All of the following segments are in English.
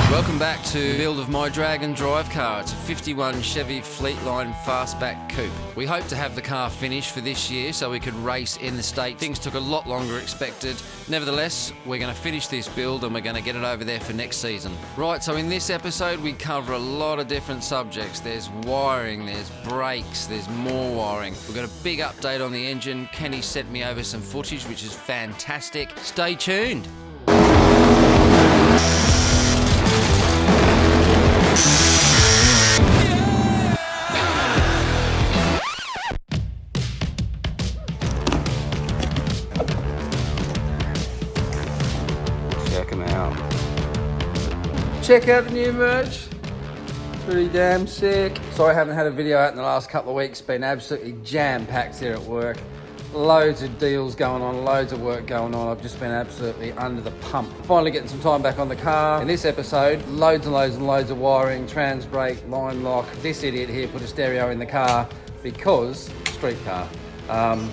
Welcome back to the build of my Dragon drive car. It's a 51 Chevy Fleetline Fastback Coupe. We hope to have the car finished for this year so we could race in the state. Things took a lot longer expected. Nevertheless, we're going to finish this build and we're going to get it over there for next season. Right, so in this episode we cover a lot of different subjects. There's wiring, there's brakes, there's more wiring. We've got a big update on the engine. Kenny sent me over some footage which is fantastic. Stay tuned. Check out the new merch. Pretty damn sick. Sorry I haven't had a video out in the last couple of weeks. Been absolutely jam-packed here at work. Loads of deals going on, loads of work going on. I've just been absolutely under the pump. Finally getting some time back on the car. In this episode, loads and loads and loads of wiring, trans brake, line lock. This idiot here put a stereo in the car because street car.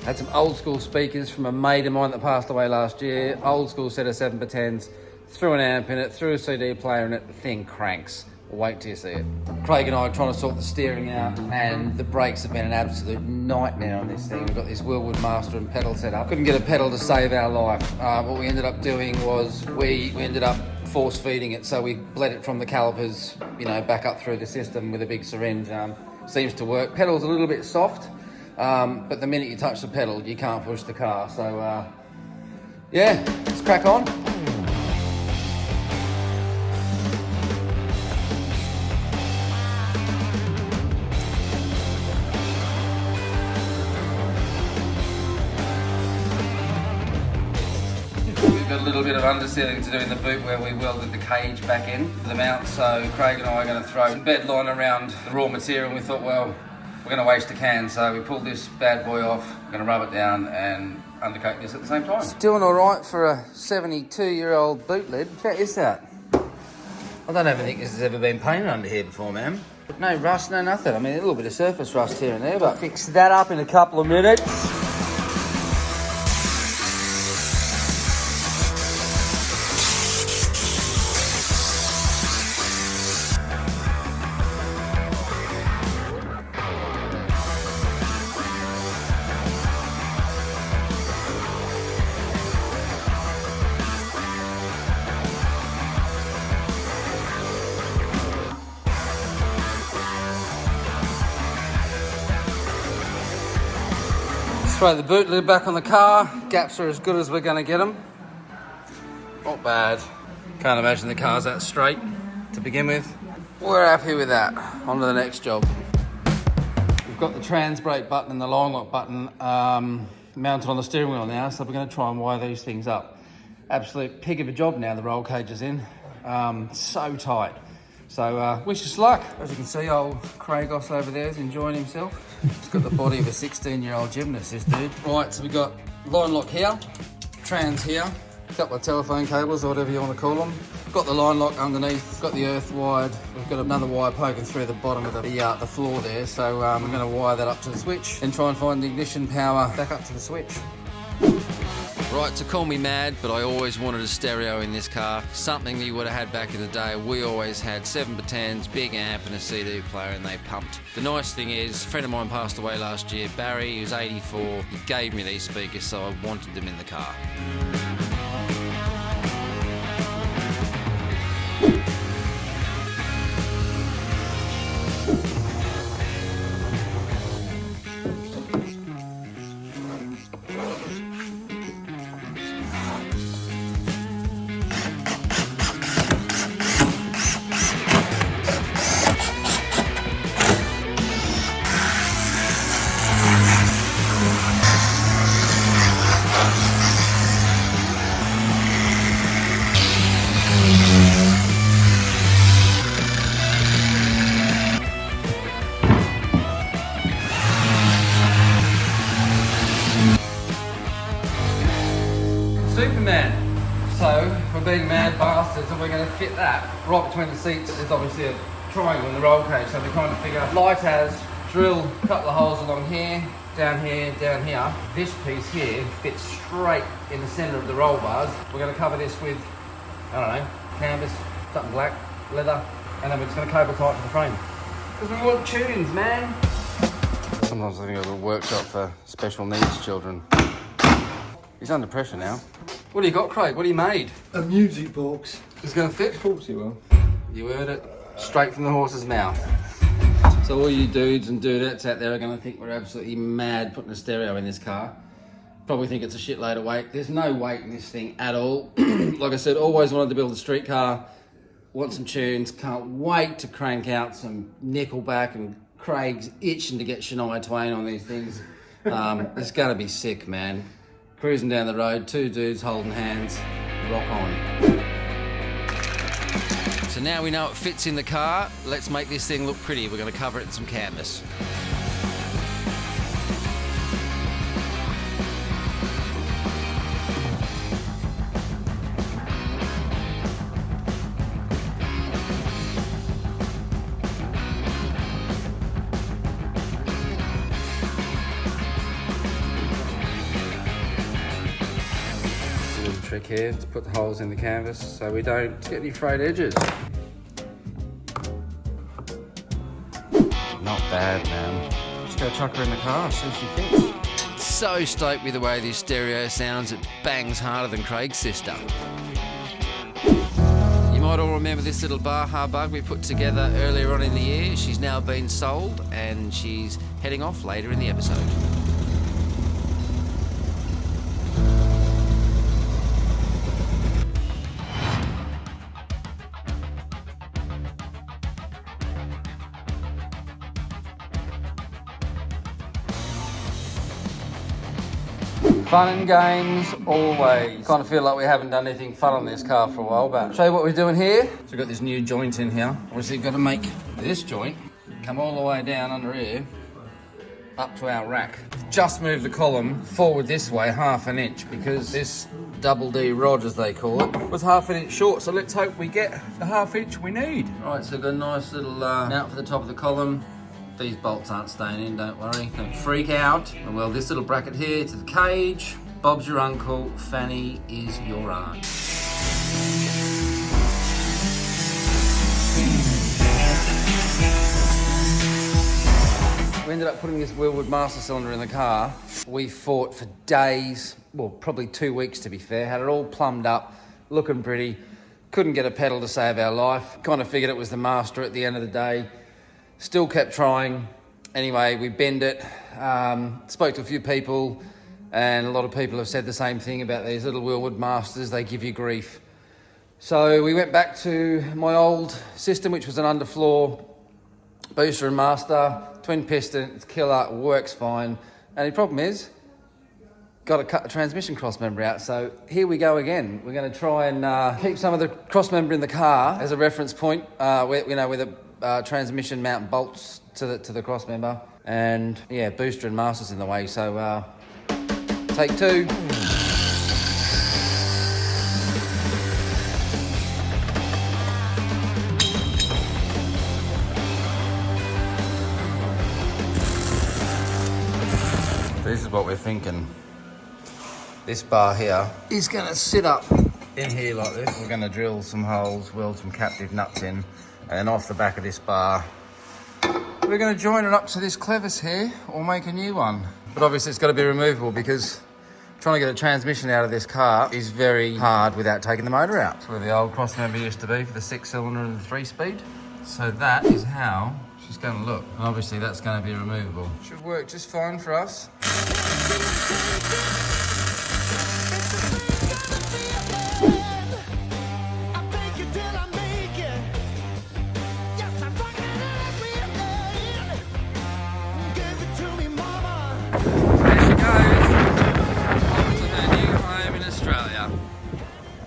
Had some old school speakers from a mate of mine that passed away last year. Old school set of 7x10s. Threw an amp in it, threw a CD player in it, the thing cranks. Wait till you see it. Craig and I are trying to sort the steering out, and the brakes have been an absolute nightmare on this thing. We've got this Willwood Master and pedal set up. Couldn't get a pedal to save our life. What we ended up doing was we ended up force feeding it, so we bled it from the calipers, back up through the system with a big syringe. Seems to work. Pedal's a little bit soft, but the minute you touch the pedal, you can't push the car. So, yeah, let's crack on. A little bit of undersealing to do in the boot where we welded the cage back in the mount, so Craig and I are going to throw some bed line around the raw material, and we thought, well, we're going to waste a can, so we pulled this bad boy off, going to rub it down and undercoat this at the same time. It's doing alright for a 72-year-old boot lid. What is that? I don't ever think this has ever been painted under here before, man. No rust, no nothing. I mean, a little bit of surface rust here and there, but fix that up in a couple of minutes. Throw the boot lid back on the car. Gaps are as good as we're going to get them. Not bad. Can't imagine the car's that straight to begin with. We're happy with that. On to the next job. We've got the trans brake button and the line lock button mounted on the steering wheel now, so we're going to try and wire these things up. Absolute pig of a job now the roll cage is in. So tight. So wish us luck. As you can see, old Cragos over there is enjoying himself. He's got the body of a 16-year-old gymnast, this dude. Right, so we've got line lock here, trans here, a couple of telephone cables or whatever you want to call them. Got the line lock underneath, got the earth wired. We've got another wire poking through the bottom of the floor there. So we're going to wire that up to the switch and try and find the ignition power back up to the switch. Right, so call me mad, but I always wanted a stereo in this car. Something that you would have had back in the day. We always had 7x10s, big amp and a CD player, and they pumped. The nice thing is, a friend of mine passed away last year, Barry, he was 84. He gave me these speakers, so I wanted them in the car. Superman. So we're being mad bastards and we're going to fit that right between the seats. There's obviously a triangle in the roll cage, so we're trying to figure light as, drill a couple of holes along here, down here, down here. This piece here fits straight in the center of the roll bars. We're going to cover this with, I don't know, canvas, something black, leather, and then we're just going to cable tie it to the frame. Because we want tunes, man. Sometimes I think of a workshop for special needs children. He's under pressure now. What do you got, Craig? What have you made? A music box. It's going to fit? Of course you will. You heard it straight from the horse's mouth. So all you dudes and dudettes out there are going to think we're absolutely mad putting a stereo in this car. Probably think it's a shitload of weight. There's no weight in this thing at all. Like I said, always wanted to build a street car. Want some tunes. Can't wait to crank out some Nickelback, and Craig's itching to get Shania Twain on these things. It's going to be sick, man. Cruising down the road, two dudes holding hands. Rock on. So now we know it fits in the car, let's make this thing look pretty. We're going to cover it in some canvas. Trick here to put the holes in the canvas so we don't get any frayed edges. Not bad, man. Just go chuck her in the car, see what she thinks. So stoked with the way this stereo sounds, it bangs harder than Craig's sister. You might all remember this little Baja bug we put together earlier on in the year. She's now been sold and she's heading off later in the episode. Fun and games, always. Kind of feel like we haven't done anything fun on this car for a while, but show you what we're doing here. So we've got this new joint in here. Obviously, you've got to make this joint come all the way down under here, up to our rack. Just move the column forward this way, 1/2 inch, because this double D rod, as they call it, was 1/2 inch short. So let's hope we get the 1/2 inch we need. All right, so we've got a nice little mount for the top of the column. These bolts aren't staying in, don't worry, don't freak out. Well, this little bracket here to the cage. Bob's your uncle, Fanny is your aunt. We ended up putting this Wheelwood master cylinder in the car. We fought for days, well, probably 2 weeks to be fair. Had it all plumbed up, looking pretty. Couldn't get a pedal to save our life. Kind of figured it was the master at the end of the day. Still kept trying. Anyway, we bend it. Spoke to a few people, and a lot of people have said the same thing about these little Wheelwood masters. They give you grief. So we went back to my old system, which was an underfloor booster and master, twin piston. It's killer, works fine. Only problem is, got to cut the transmission cross member out. So here we go again. We're going to try and keep some of the cross member in the car as a reference point. Where the transmission mount bolts to the cross member, and yeah, booster and master's in the way. So take two. This is what we're thinking. This bar here is going to sit up in here like this. We're going to drill some holes, weld some captive nuts in, and off the back of this bar, we're going to join it up to this clevis here, or make a new one. But obviously it's got to be removable, because trying to get a transmission out of this car is very hard without taking the motor out. That's where the old cross member used to be for the 6-cylinder and the 3-speed. So that is how she's going to look. And obviously that's going to be removable. Should work just fine for us.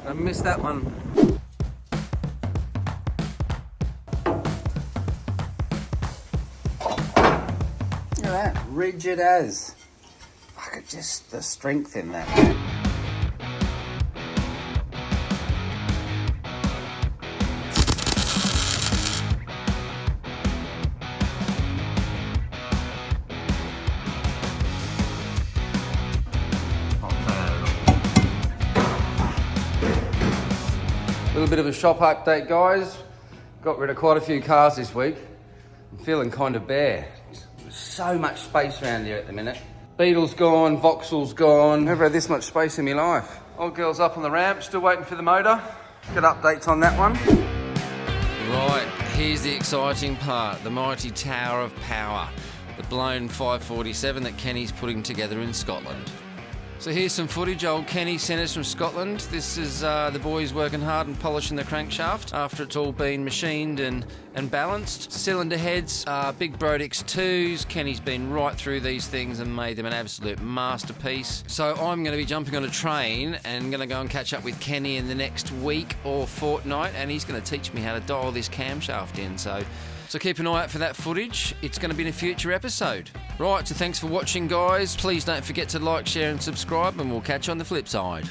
I missed that one. Look at that, rigid as. Look at just the strength in that. Little bit of a shop update, guys. Got rid of quite a few cars this week. I'm feeling kind of bare. There's so much space around here at the minute. Beetle's gone, Vauxhall's gone. Never had this much space in my life. Old girl's up on the ramp, still waiting for the motor. Got updates on that one. Right, here's the exciting part, the mighty Tower of Power, the blown 547 that Kenny's putting together in Scotland. So here's some footage old Kenny sent us from Scotland. This is the boys working hard and polishing the crankshaft after it's all been machined and balanced. Cylinder heads, big Brodix 2s. Kenny's been right through these things and made them an absolute masterpiece. So I'm going to be jumping on a train and going to go and catch up with Kenny in the next week or fortnight, and he's going to teach me how to dial this camshaft in. So keep an eye out for that footage. It's going to be in a future episode. Right, so thanks for watching, guys. Please don't forget to like, share and subscribe, and we'll catch you on the flip side.